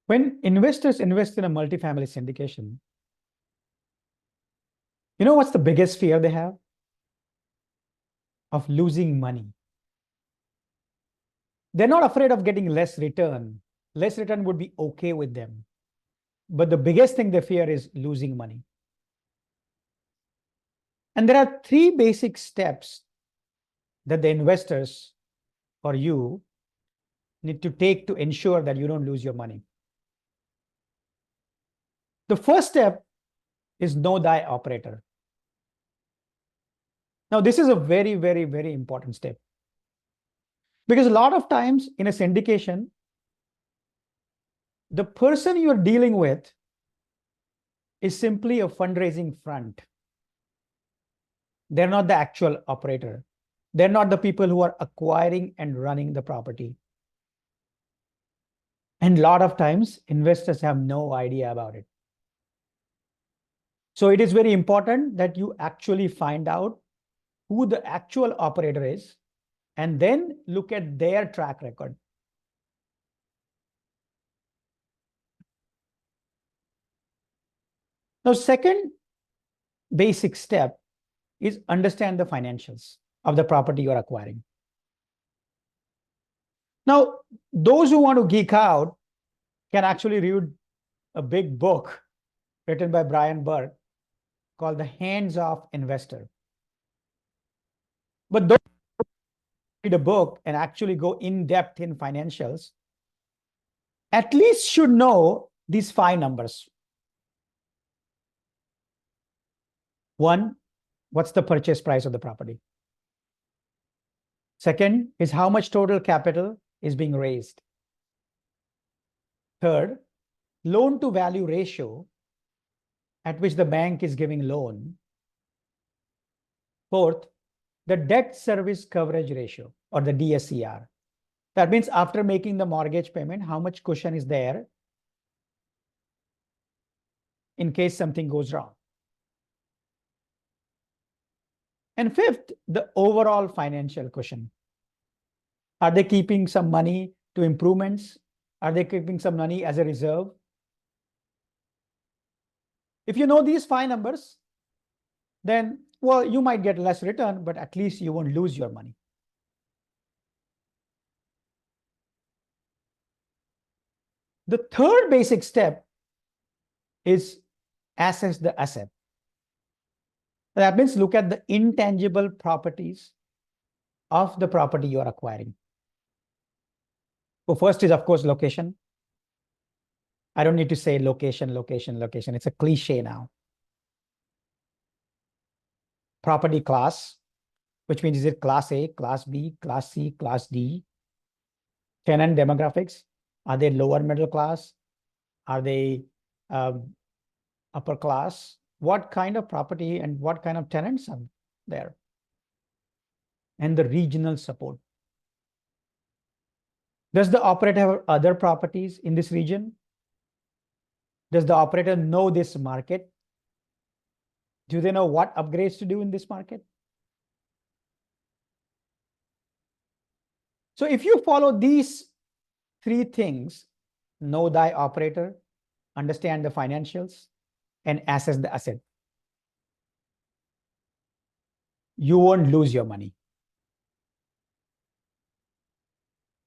When investors invest in a multifamily syndication, you know what's the biggest fear they have? Of losing money. They're not afraid of getting less return. Less return would be okay with them. But the biggest thing they fear is losing money. And there are three basic steps that the investors or you need to take to ensure that you don't lose your money. The first step is know thy operator. Now, this is a very, very, very important step. Because a lot of times in a syndication, the person you're dealing with is simply a fundraising front. They're not the actual operator. They're not the people who are acquiring and running the property. And a lot of times, investors have no idea about it. So it is very important that you actually find out who the actual operator is, and then look at their track record. Now, second basic step is understand the financials of the property you're acquiring. Now, those who want to geek out can actually read a big book written by Brian Burke called The Hands-Off Investor. But those who read a book and actually go in depth in financials at least should know these 5 numbers. 1, what's the purchase price of the property? Second is how much total capital is being raised. Third, loan to value ratio at which the bank is giving loan. Fourth, the debt service coverage ratio, or the DSCR. That means after making the mortgage payment, how much cushion is there in case something goes wrong. And fifth, the overall financial cushion. Are they keeping some money to improvements? Are they keeping some money as a reserve? If you know these 5 numbers, then, well, you might get less return, but at least you won't lose your money. The third basic step is assess the asset. That means look at the intangible properties of the property you are acquiring. So first is, of course, location. I don't need to say location, location, location. It's a cliche now. Property class, which means is it class A, class B, class C, class D? Tenant demographics. Are they lower middle class? Are they upper class? What kind of property and what kind of tenants are there? And the regional support. Does the operator have other properties in this region? Does the operator know this market? Do they know what upgrades to do in this market? So if you follow these 3 things, know thy operator, understand the financials, and assess the asset, you won't lose your money.